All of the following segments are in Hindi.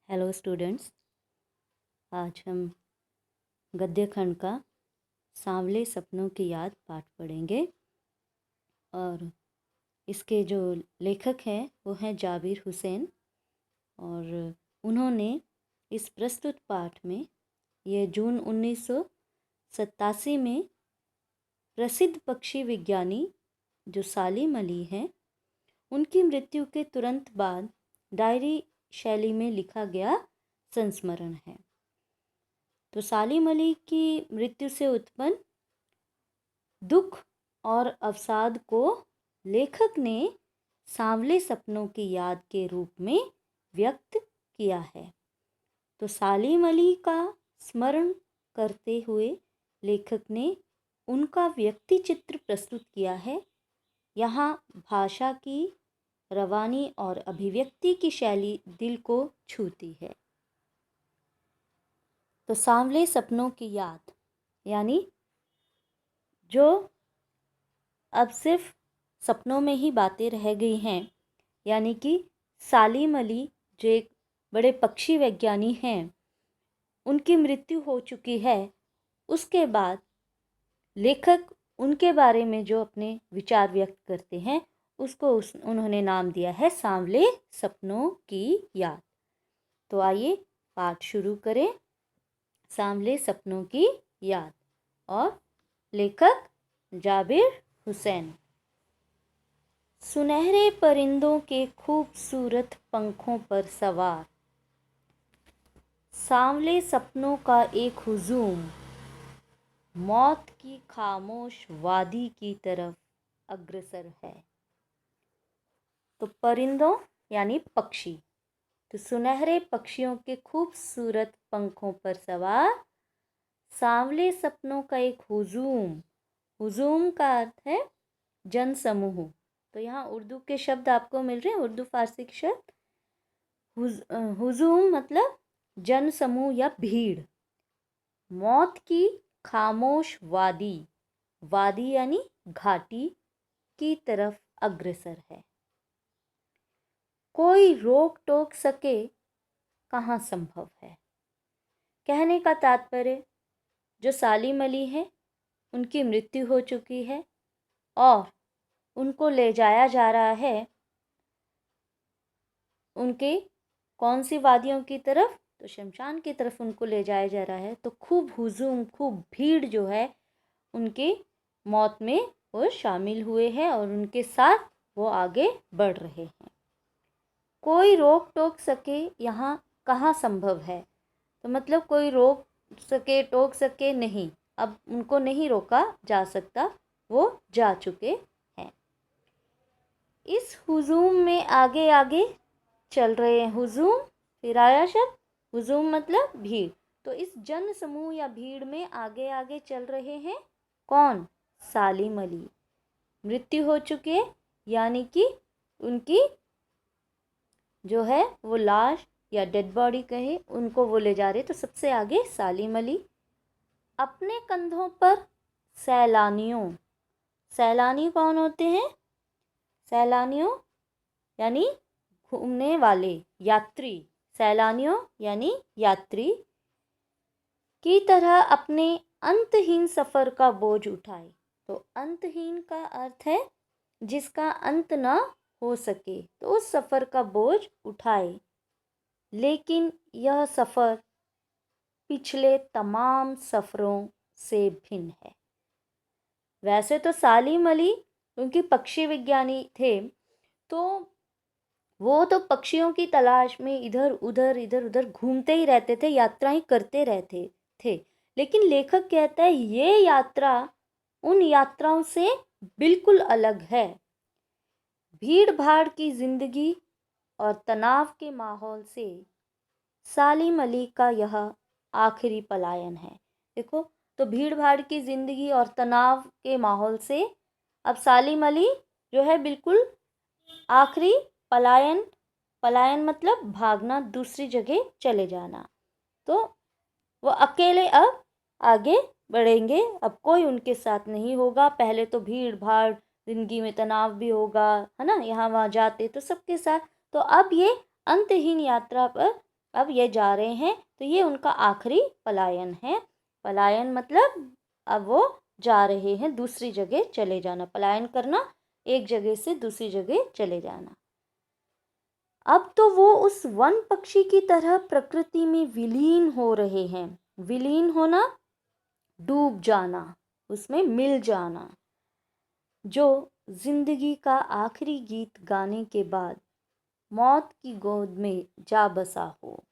हेलो स्टूडेंट्स, आज हम गद्य खंड का सांवले सपनों की याद पाठ पढ़ेंगे। और इसके जो लेखक हैं वो हैं जाबिर हुसैन। और उन्होंने इस प्रस्तुत पाठ में ये जून 1987 में प्रसिद्ध पक्षी विज्ञानी जो सालिम अली हैं उनकी मृत्यु के तुरंत बाद डायरी शैली में लिखा गया संस्मरण है। तो सालिम अली की मृत्यु से उत्पन्न दुख और अवसाद को लेखक ने सांवले सपनों की याद के रूप में व्यक्त किया है। तो सालिम अली का स्मरण करते हुए लेखक ने उनका व्यक्ति चित्र प्रस्तुत किया है। यहाँ भाषा की रवानी और अभिव्यक्ति की शैली दिल को छूती है। तो सांवले सपनों की याद यानी जो अब सिर्फ सपनों में ही बातें रह गई हैं, यानी कि सालिम अली जो एक बड़े पक्षी वैज्ञानी हैं उनकी मृत्यु हो चुकी है। उसके बाद लेखक उनके बारे में जो अपने विचार व्यक्त करते हैं उसको उन्होंने नाम दिया है सांवले सपनों की याद। तो आइए पाठ शुरू करें। सांवले सपनों की याद और लेखक जाबिर हुसैन। सुनहरे परिंदों के खूबसूरत पंखों पर सवार सांवले सपनों का एक हुजूम मौत की खामोश वादी की तरफ अग्रसर है। तो परिंदों यानी पक्षी, तो सुनहरे पक्षियों के खूबसूरत पंखों पर सवार सांवले सपनों का एक हुजूम, हुजूम का अर्थ है जन समूह। तो यहाँ उर्दू के शब्द आपको मिल रहे हैं, उर्दू फारसी के शब्द। हुजूम मतलब जन समूह या भीड़। मौत की खामोश वादी, वादी यानी घाटी की तरफ अग्रसर है। कोई रोक टोक सके कहाँ संभव है। कहने का तात्पर्य जो सालिम अली है उनकी मृत्यु हो चुकी है और उनको ले जाया जा रहा है उनके कौन सी वादियों की तरफ, तो शमशान की तरफ उनको ले जाया जा रहा है। तो खूब हुजूम, खूब भीड़ जो है उनकी मौत में वो शामिल हुए हैं और उनके साथ वो आगे बढ़ रहे हैं। कोई रोक टोक सके यहाँ कहाँ संभव है, तो मतलब कोई रोक सके टोक सके नहीं, अब उनको नहीं रोका जा सकता, वो जा चुके हैं। इस हुजूम में आगे आगे चल रहे हैं। हुजूम फिर आया शब्द, हुजूम मतलब भीड़। तो इस जन समूह या भीड़ में आगे आगे चल रहे हैं कौन? सालिम अली। मृत्यु हो चुकी है यानी कि उनकी जो है वो लाश या डेड बॉडी कहे उनको वो ले जा रहे। तो सबसे आगे सालिम अली। अपने कंधों पर सैलानियों, सैलानी कौन होते हैं? सैलानियों यानी घूमने वाले, यात्री। सैलानियों यानी यात्री की तरह अपने अंतहीन सफ़र का बोझ उठाए। तो अंतहीन का अर्थ है जिसका अंत न हो सके, तो उस सफ़र का बोझ उठाए। लेकिन यह सफ़र पिछले तमाम सफ़रों से भिन्न है। वैसे तो सालिम अली उनकी पक्षी विज्ञानी थे, तो वो तो पक्षियों की तलाश में इधर उधर घूमते ही रहते थे, यात्राएं करते रहते थे। लेकिन लेखक कहता है ये यात्रा उन यात्राओं से बिल्कुल अलग है। भीड़ भाड़ की जिंदगी और तनाव के माहौल से सालिम अली का यह आखिरी पलायन है। देखो, तो भीड़ भाड़ की जिंदगी और तनाव के माहौल से अब सालिम अली जो है बिल्कुल आखिरी पलायन, पलायन मतलब भागना, दूसरी जगह चले जाना। तो वो अकेले अब आगे बढ़ेंगे, अब कोई उनके साथ नहीं होगा। पहले तो भीड़ भाड़ जिंदगी में तनाव भी होगा, है ना, यहाँ वहाँ जाते तो सबके साथ। तो अब ये अंतहीन यात्रा पर अब ये जा रहे हैं, तो ये उनका आखिरी पलायन है। पलायन मतलब अब वो जा रहे हैं, दूसरी जगह चले जाना। पलायन करना, एक जगह से दूसरी जगह चले जाना। अब तो वो उस वन पक्षी की तरह प्रकृति में विलीन हो रहे हैं। विलीन होना, डूब जाना, उसमें मिल जाना। जो जिंदगी का आखिरी गीत गाने के बाद मौत की गोद में जा बसा हो।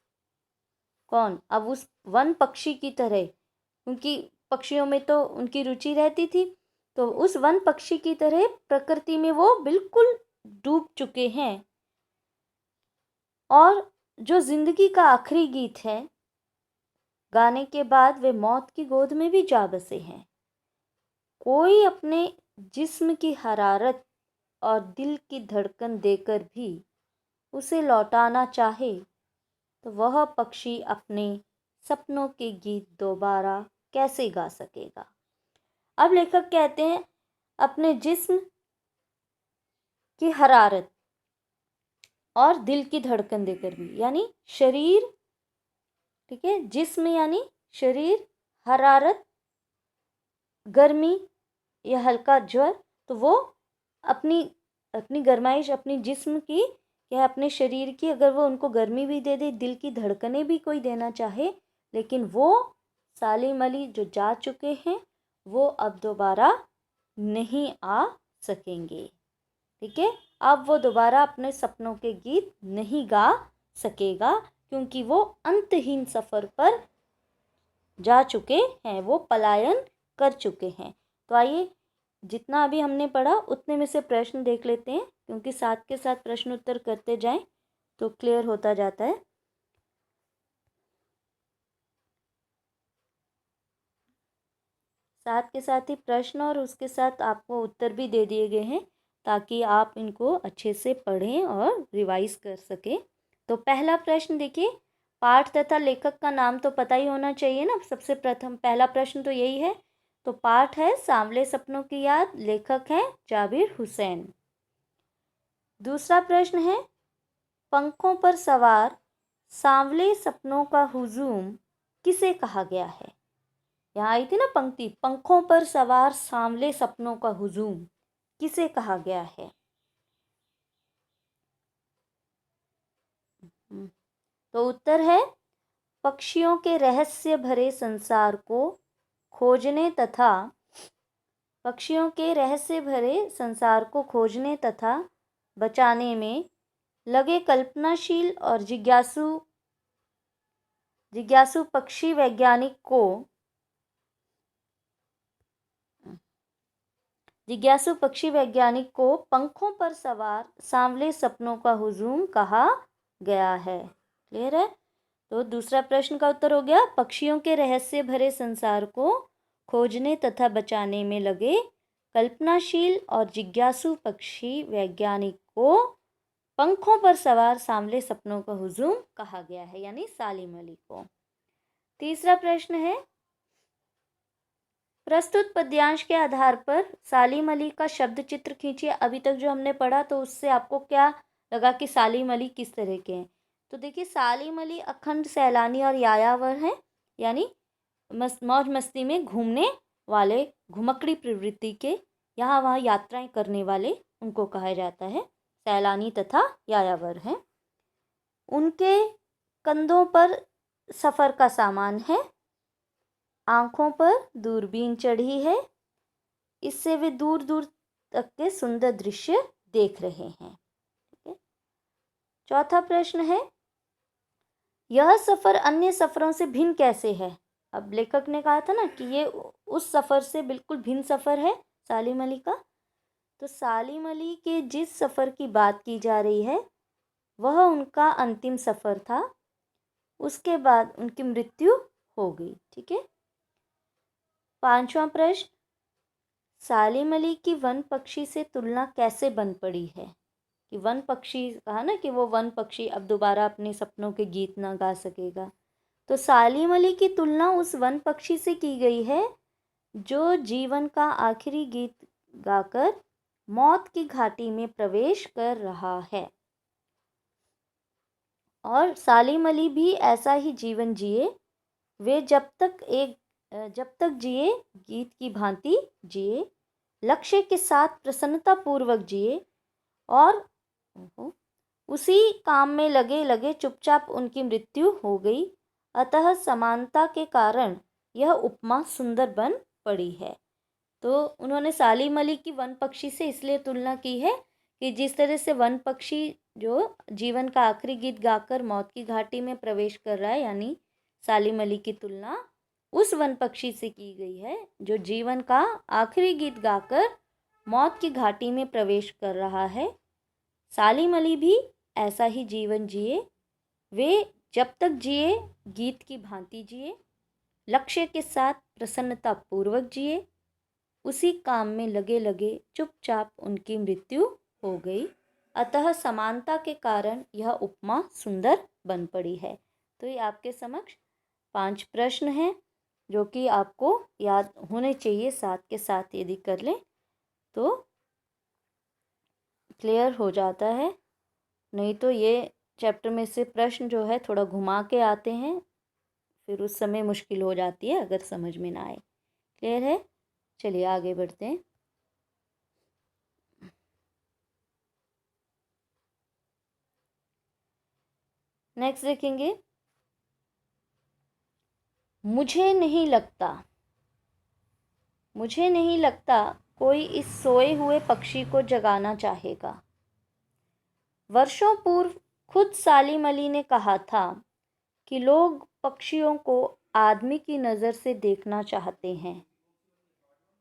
कौन? अब उस वन पक्षी की तरह, क्योंकि पक्षियों में तो उनकी रुचि रहती थी, तो उस वन पक्षी की तरह प्रकृति में वो बिल्कुल डूब चुके हैं। और जो जिंदगी का आखिरी गीत है गाने के बाद वे मौत की गोद में भी जा बसे हैं। कोई अपने जिस्म की हरारत और दिल की धड़कन देकर भी उसे लौटाना चाहे तो वह पक्षी अपने सपनों के गीत दोबारा कैसे गा सकेगा। अब लेखक कहते हैं अपने जिस्म की हरारत और दिल की धड़कन देकर भी, यानी शरीर, ठीक है, जिस्म यानी शरीर, हरारत गर्मी या हल्का ज्वर, तो वो अपनी अपनी गरमाइश अपनी जिस्म की या अपने शरीर की, अगर वो उनको गर्मी भी दे दे, दिल की धड़कनें भी कोई देना चाहे, लेकिन वो सालिम अली जो जा चुके हैं वो अब दोबारा नहीं आ सकेंगे। ठीक है, अब वो दोबारा अपने सपनों के गीत नहीं गा सकेगा, क्योंकि वो अंतहीन सफ़र पर जा चुके हैं, वो पलायन कर चुके हैं। तो आइए जितना अभी हमने पढ़ा उतने में से प्रश्न देख लेते हैं, क्योंकि साथ के साथ प्रश्न उत्तर करते जाएं तो क्लियर होता जाता है। साथ के साथ ही प्रश्न और उसके साथ आपको उत्तर भी दे दिए गए हैं, ताकि आप इनको अच्छे से पढ़ें और रिवाइज कर सकें। तो पहला प्रश्न देखिए, पाठ तथा लेखक का नाम तो पता ही होना चाहिए ना। सबसे प्रथम पहला प्रश्न तो यही है। तो पाठ है सांवले सपनों की याद, लेखक है जाबिर हुसैन। दूसरा प्रश्न है, पंखों पर सवार सांवले सपनों का हुजूम किसे कहा गया है। यहाँ आई थी ना पंक्ति, पंखों पर सवार सांवले सपनों का हुजूम किसे कहा गया है। तो उत्तर है, पक्षियों के रहस्य भरे संसार को खोजने तथा पक्षियों के रहस्य भरे संसार को खोजने तथा बचाने में लगे कल्पनाशील और जिज्ञासु पक्षी वैज्ञानिक को पंखों पर सवार सांवले सपनों का हुजूम कहा गया है। क्लियर है। तो दूसरा प्रश्न का उत्तर हो गया, पक्षियों के रहस्य भरे संसार को खोजने तथा बचाने में लगे कल्पनाशील और जिज्ञासु पक्षी वैज्ञानिक को पंखों पर सवार सांवले सपनों का हुजूम कहा गया है, यानी सालिम अली को। तीसरा प्रश्न है, प्रस्तुत पद्यांश के आधार पर सालिम अली का शब्द चित्र खींचिए। अभी तक जो हमने पढ़ा तो उससे आपको क्या लगा कि सालिम अली किस तरह के हैं। तो देखिए, सालिम अली अखंड सैलानी और यायावर हैं, यानी मौज मस्ती में घूमने वाले, घुमक्कड़ी प्रवृत्ति के, यहाँ वहाँ यात्राएं करने वाले उनको कहा जाता है, सैलानी तथा यायावर हैं। उनके कंधों पर सफ़र का सामान है, आँखों पर दूरबीन चढ़ी है, इससे वे दूर दूर तक के सुंदर दृश्य देख रहे हैं। ठीक है। चौथा प्रश्न है, यह सफ़र अन्य सफ़रों से भिन्न कैसे है। अब लेखक ने कहा था ना कि ये उस सफ़र से बिल्कुल भिन्न सफ़र है सालिम अली का। तो सालिम अली के जिस सफ़र की बात की जा रही है वह उनका अंतिम सफ़र था, उसके बाद उनकी मृत्यु हो गई। ठीक है। पांचवा प्रश्न, सालिम अली की वन पक्षी से तुलना कैसे बन पड़ी है। कि वन पक्षी कहा ना कि वो वन पक्षी अब दोबारा अपने सपनों के गीत ना गा सकेगा, तो सालिम अली की तुलना उस वन पक्षी से की गई है जो जीवन का आखिरी गीत गाकर मौत की घाटी में प्रवेश कर रहा है। और सालिम अली भी ऐसा ही जीवन जिए। वे जब तक जिए गीत की भांति जिए, लक्ष्य के साथ प्रसन्नता पूर्वक जिए और उसी काम में लगे लगे चुपचाप उनकी मृत्यु हो गई। अतः समानता के कारण यह उपमा सुंदर बन पड़ी है। तो उन्होंने सालिम अली की वन पक्षी से इसलिए तुलना की है कि जिस तरह से वन पक्षी जो जीवन का आखिरी गीत गाकर मौत की घाटी में प्रवेश कर रहा है, यानी सालिम अली की तुलना उस वन पक्षी से की गई है जो जीवन का आखिरी गीत गाकर मौत की घाटी में प्रवेश कर रहा है। सालिम अली भी ऐसा ही जीवन जिए। वे जब तक जिए गीत की भांति जिए, लक्ष्य के साथ प्रसन्नता पूर्वक जिए, उसी काम में लगे लगे चुपचाप उनकी मृत्यु हो गई। अतः समानता के कारण यह उपमा सुंदर बन पड़ी है। तो ये आपके समक्ष 5 प्रश्न हैं जो कि आपको याद होने चाहिए। साथ के साथ यदि कर लें तो क्लियर हो जाता है, नहीं तो ये चैप्टर में से प्रश्न जो है थोड़ा घुमा के आते हैं, फिर उस समय मुश्किल हो जाती है अगर समझ में ना आए। क्लियर है? चलिए आगे बढ़ते हैं। नेक्स्ट देखेंगे, मुझे नहीं लगता कोई इस सोए हुए पक्षी को जगाना चाहेगा। वर्षों पूर्व खुद सालिम अली ने कहा था कि लोग पक्षियों को आदमी की नज़र से देखना चाहते हैं।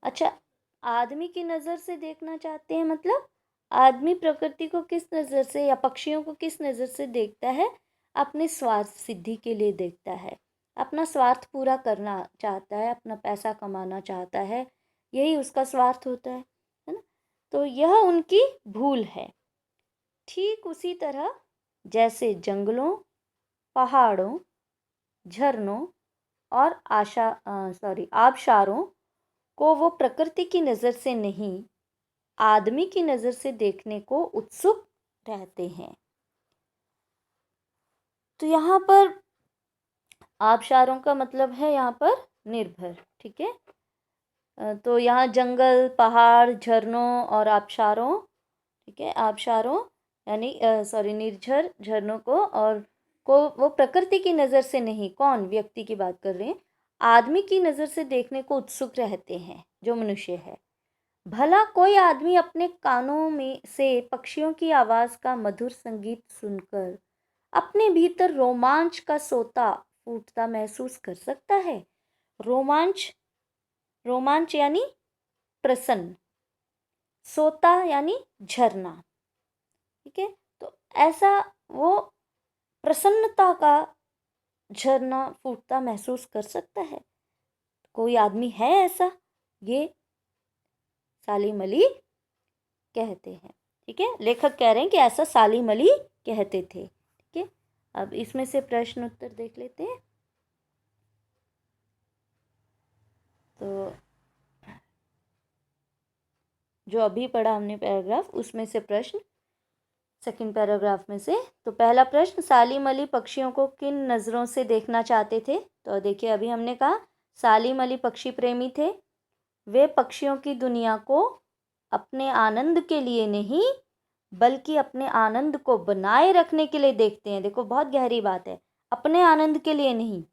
अच्छा, आदमी की नज़र से देखना चाहते हैं मतलब आदमी प्रकृति को किस नज़र से या पक्षियों को किस नज़र से देखता है? अपने स्वार्थ सिद्धि के लिए देखता है, अपना स्वार्थ पूरा करना चाहता है, अपना पैसा कमाना चाहता है, यही उसका स्वार्थ होता है ना? तो यह उनकी भूल है। ठीक उसी तरह जैसे जंगलों, पहाड़ों, झरनों और आबशारों को वो प्रकृति की नज़र से नहीं, आदमी की नज़र से देखने को उत्सुक रहते हैं। तो यहाँ पर आबशारों का मतलब है यहाँ पर निर्भर, ठीक है। तो यहाँ जंगल, पहाड़, झरनों और आबशारों, ठीक है, आबशारों यानी निर्झर झरनों को वो प्रकृति की नज़र से नहीं, कौन व्यक्ति की बात कर रहे हैं, आदमी की नज़र से देखने को उत्सुक रहते हैं जो मनुष्य है। भला कोई आदमी अपने कानों में से पक्षियों की आवाज़ का मधुर संगीत सुनकर अपने भीतर रोमांच का सोता फूटता महसूस कर सकता है? रोमांच यानी प्रसन्न, सोता यानी झरना, ठीक है। तो ऐसा वो प्रसन्नता का झरना फूटता महसूस कर सकता है? कोई आदमी है ऐसा? ये सालिम अली कहते हैं, ठीक है। लेखक कह रहे हैं कि ऐसा सालिम अली कहते थे, ठीक है। अब इसमें से प्रश्न उत्तर देख लेते हैं। तो जो अभी पढ़ा हमने पैराग्राफ, उसमें से प्रश्न सेकंड पैराग्राफ में से। तो पहला प्रश्न, सालिम अली पक्षियों को किन नज़रों से देखना चाहते थे? तो देखिए, अभी हमने कहा सालिम अली पक्षी प्रेमी थे। वे पक्षियों की दुनिया को अपने आनंद के लिए नहीं बल्कि अपने आनंद को बनाए रखने के लिए देखते हैं। देखो, बहुत गहरी बात है। अपने आनंद के लिए नहीं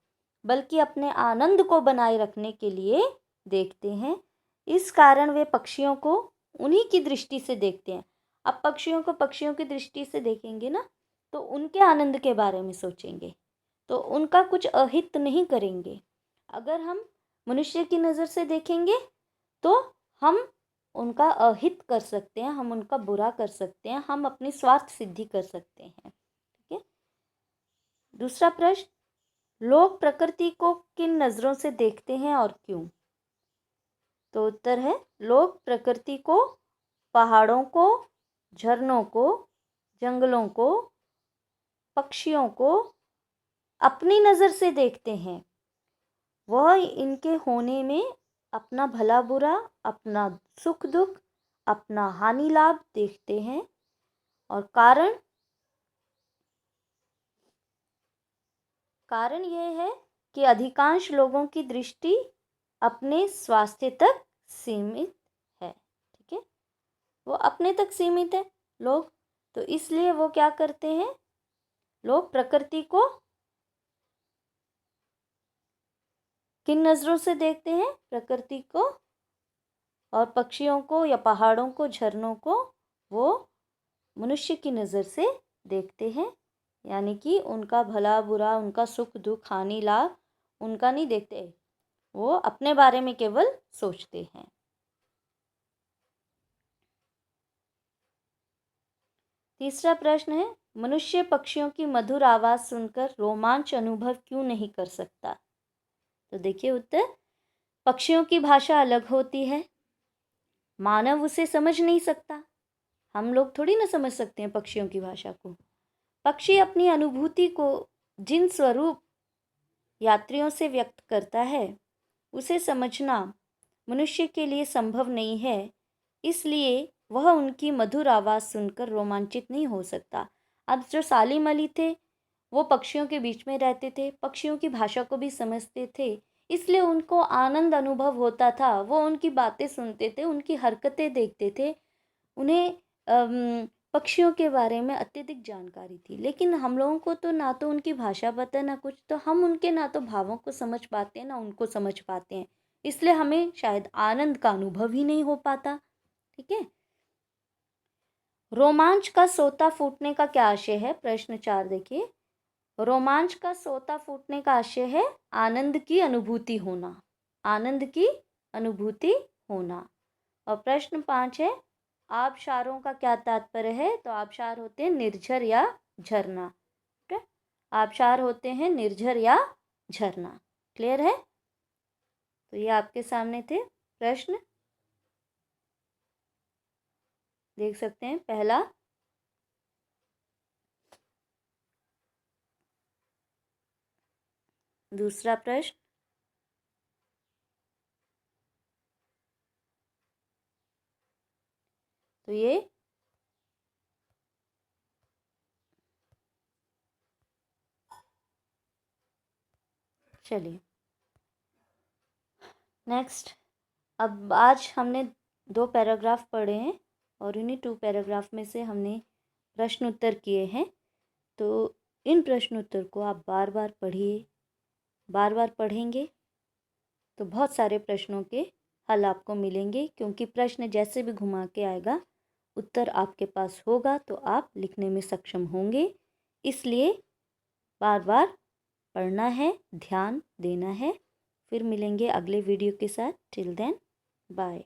बल्कि अपने आनंद को बनाए रखने के लिए देखते हैं। इस कारण वे पक्षियों को उन्हीं की दृष्टि से देखते हैं। अब पक्षियों को पक्षियों की दृष्टि से देखेंगे ना, तो उनके आनंद के बारे में सोचेंगे, तो उनका कुछ अहित नहीं करेंगे। अगर हम मनुष्य की नज़र से देखेंगे तो हम उनका अहित कर सकते हैं, हम उनका बुरा कर सकते हैं, हम अपनी स्वार्थ सिद्धि कर सकते हैं, ठीक है। दूसरा प्रश्न, लोग प्रकृति को किन नज़रों से देखते हैं और क्यों? तो उत्तर है, लोग प्रकृति को, पहाड़ों को, झरनों को, जंगलों को, पक्षियों को अपनी नज़र से देखते हैं। वह इनके होने में अपना भला बुरा, अपना सुख दुख, अपना हानि लाभ देखते हैं। और कारण कारण यह है कि अधिकांश लोगों की दृष्टि अपने स्वास्थ्य तक सीमित है। ठीक है, वो अपने तक सीमित है लोग, तो इसलिए वो क्या करते हैं, लोग प्रकृति को किन नज़रों से देखते हैं, प्रकृति को और पक्षियों को या पहाड़ों को, झरनों को वो मनुष्य की नज़र से देखते हैं। यानी कि उनका भला बुरा, उनका सुख दुख, हानि लाभ उनका नहीं देखते, वो अपने बारे में केवल सोचते हैं। तीसरा प्रश्न है, मनुष्य पक्षियों की मधुर आवाज़ सुनकर रोमांच अनुभव क्यों नहीं कर सकता? तो देखिए उत्तर, पक्षियों की भाषा अलग होती है, मानव उसे समझ नहीं सकता। हम लोग थोड़ी ना समझ सकते हैं पक्षियों की भाषा को। पक्षी अपनी अनुभूति को जिन स्वरूप यात्रियों से व्यक्त करता है उसे समझना मनुष्य के लिए संभव नहीं है, इसलिए वह उनकी मधुर आवाज़ सुनकर रोमांचित नहीं हो सकता। अब जो सालिम अली थे वो पक्षियों के बीच में रहते थे, पक्षियों की भाषा को भी समझते थे, इसलिए उनको आनंद अनुभव होता था। वो उनकी बातें सुनते थे, उनकी हरकतें देखते थे, उन्हें पक्षियों के बारे में अत्यधिक जानकारी थी। लेकिन हम लोगों को तो ना तो उनकी भाषा पता ना कुछ, तो हम उनके ना तो भावों को समझ पाते हैं ना उनको समझ पाते हैं, इसलिए हमें शायद आनंद का अनुभव ही नहीं हो पाता। ठीक है, रोमांच का सोता फूटने का क्या आशय है? प्रश्न 4 देखिए, रोमांच का सोता फूटने का आशय है आनंद की अनुभूति होना, आनंद की अनुभूति होना। और प्रश्न 5 है, आबशारों का क्या तात्पर्य है? तो आबशार होते हैं निर्झर या झरना। ठीक है, आबशार होते हैं निर्झर या झरना। क्लियर है? तो ये आपके सामने थे प्रश्न, देख सकते हैं। पहला, दूसरा प्रश्न, तो ये चलिए नेक्स्ट। अब आज हमने 2 पैराग्राफ पढ़े हैं और इन्हीं 2 पैराग्राफ में से हमने प्रश्न उत्तर किए हैं। तो इन प्रश्न उत्तर को आप बार बार पढ़िए, बार बार पढ़ेंगे तो बहुत सारे प्रश्नों के हल आपको मिलेंगे, क्योंकि प्रश्न जैसे भी घुमा के आएगा उत्तर आपके पास होगा तो आप लिखने में सक्षम होंगे। इसलिए बार बार पढ़ना है, ध्यान देना है। फिर मिलेंगे अगले वीडियो के साथ। Till then bye.